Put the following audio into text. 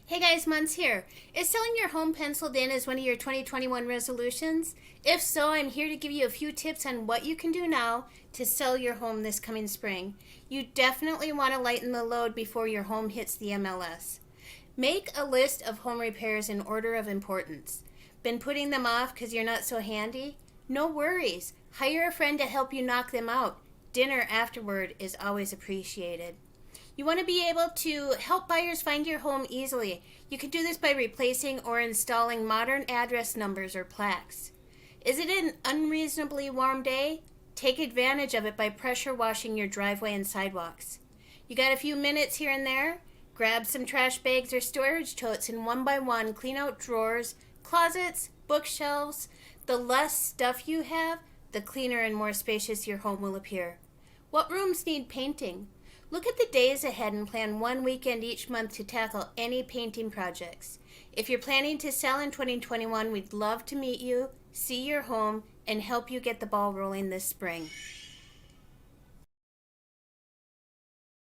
Hey guys, Munce here. Is selling your home penciled in as one of your 2021 resolutions? If so, I'm here to give you a few tips on what you can do now to sell your home this coming spring. You definitely want to lighten the load before your home hits the MLS. Make a list of home repairs in order of importance. Been putting them off because you're not so handy? No worries. Hire a friend to help you knock them out. Dinner afterward is always appreciated. You want to be able to help buyers find your home easily. You can do this by replacing or installing modern address numbers or plaques. Is it an unreasonably warm day? Take advantage of it by pressure washing your driveway and sidewalks. You got a few minutes here and there? Grab some trash bags or storage totes and one by one clean out drawers, closets, bookshelves. The less stuff you have, the cleaner and more spacious your home will appear. What rooms need painting? Look at the days ahead and plan one weekend each month to tackle any painting projects. If you're planning to sell in 2021, we'd love to meet you, see your home, and help you get the ball rolling this spring.